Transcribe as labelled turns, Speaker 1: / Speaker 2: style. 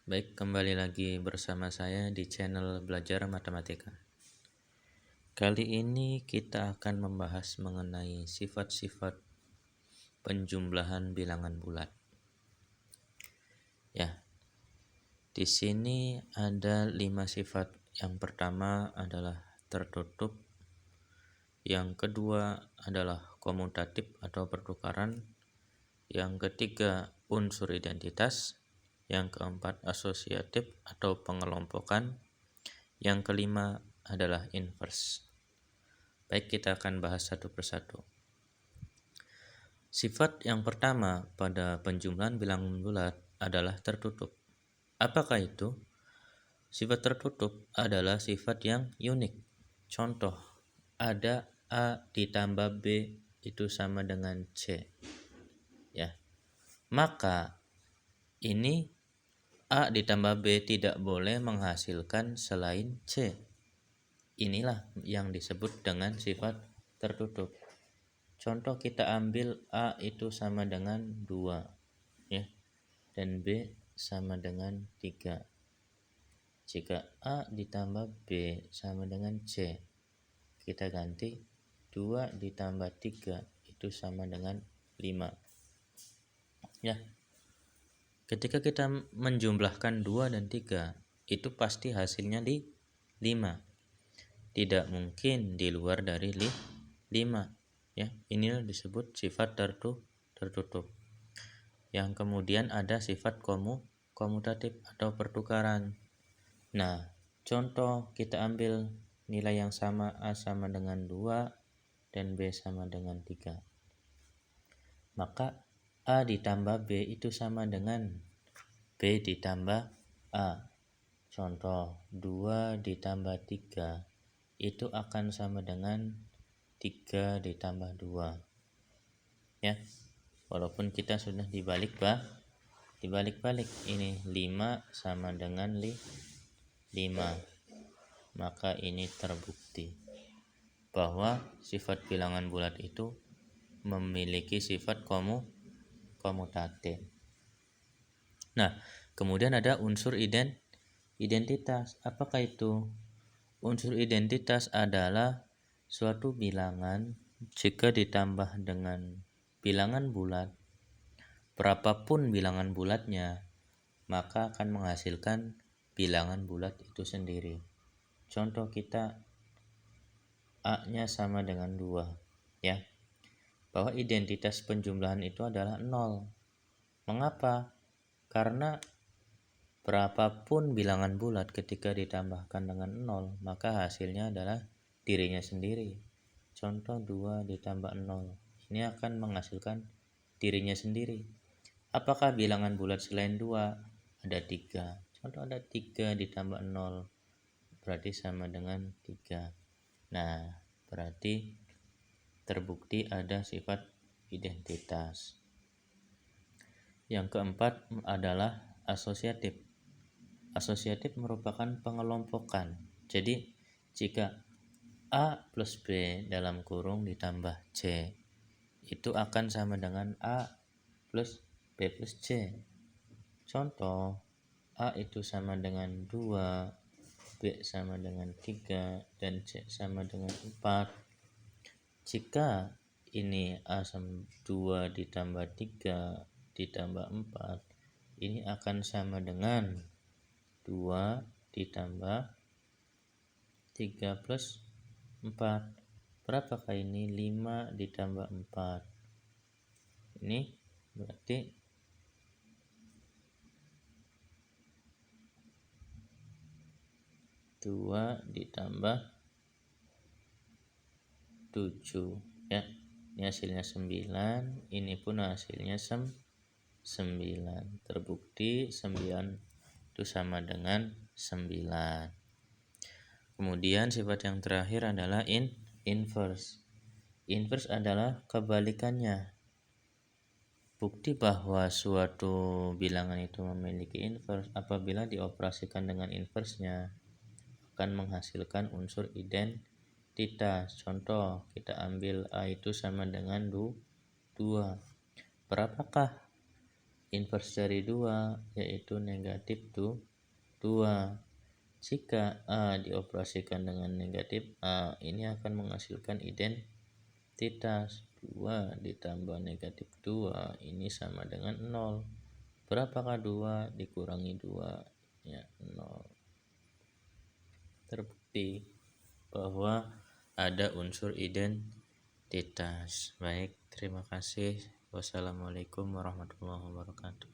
Speaker 1: Baik, kembali lagi bersama saya di channel Belajar Matematika. Kali ini kita akan membahas mengenai sifat-sifat penjumlahan bilangan bulat. Ya, di sini ada 5 sifat. Yang pertama adalah tertutup, yang kedua adalah komutatif atau pertukaran, yang ketiga unsur identitas, yang keempat asosiatif atau pengelompokan, yang kelima adalah inverse. Baik, kita akan bahas satu persatu. Sifat yang pertama pada penjumlahan bilangan bulat adalah tertutup. Apakah itu? Sifat tertutup adalah sifat yang unik. Contoh, ada A ditambah B itu sama dengan C. Ya. Maka ini A ditambah B tidak boleh menghasilkan selain C. Inilah yang disebut dengan sifat tertutup. Contoh, kita ambil A itu sama dengan 2 ya, dan B sama dengan 3. Jika A ditambah B sama dengan C, kita ganti 2 ditambah 3 itu sama dengan 5. Ya. Ketika kita menjumlahkan 2 dan 3, itu pasti hasilnya di 5. Tidak mungkin di luar dari 5. Ya, inilah disebut sifat tertutup. Yang kemudian ada sifat komutatif atau pertukaran. Nah, contoh, kita ambil nilai yang sama, A sama dengan 2 dan B sama dengan 3. Maka A ditambah B itu sama dengan B ditambah A. Contoh, 2 ditambah 3 itu akan sama dengan 3 ditambah 2. Ya. Walaupun kita sudah dibalik ini 5 sama dengan 5. Maka ini terbukti bahwa sifat bilangan bulat itu memiliki sifat komutatif. Nah, kemudian ada unsur identitas. Apakah itu? Unsur identitas adalah suatu bilangan jika ditambah dengan bilangan bulat, berapapun bilangan bulatnya, maka akan menghasilkan bilangan bulat itu sendiri. Contoh, kita A-nya sama dengan 2, ya. Bahwa identitas penjumlahan itu adalah 0. Mengapa? Karena berapapun bilangan bulat ketika ditambahkan dengan 0, maka hasilnya adalah dirinya sendiri. Contoh, 2 ditambah 0. Ini akan menghasilkan dirinya sendiri. Apakah bilangan bulat selain 2? Ada 3. Contoh, ada 3 ditambah 0. Berarti sama dengan 3. Nah, berarti terbukti ada sifat identitas. Yang keempat adalah asosiatif. Asosiatif merupakan pengelompokan. Jadi, jika A plus B dalam kurung ditambah C, itu akan sama dengan A plus B plus C. Contoh, A itu sama dengan 2, B sama dengan 3, dan C sama dengan 4. Jika ini A sama 2 ditambah 3 ditambah 4, ini akan sama dengan 2 ditambah 3 plus 4. Berapakah ini? 5 ditambah 4. Ini berarti 2 ditambah 7, ya. Ini hasilnya 9, ini pun hasilnya 9. Terbukti 9 itu sama dengan 9. Kemudian sifat yang terakhir adalah inverse. Inverse adalah kebalikannya. Bukti bahwa suatu bilangan itu memiliki inverse apabila dioperasikan dengan inverse-nya akan menghasilkan unsur identitas. Contoh, kita ambil A itu sama dengan 2. Berapakah inverse dari 2 yaitu negatif 2. Jika A dioperasikan dengan negatif A, ini akan menghasilkan identitas 2 ditambah negatif 2 ini sama dengan 0. Berapakah 2 dikurangi 2? Ya, 0. Terbukti bahwa ada unsur identitas. Baik, terima kasih. Wassalamualaikum warahmatullahi wabarakatuh.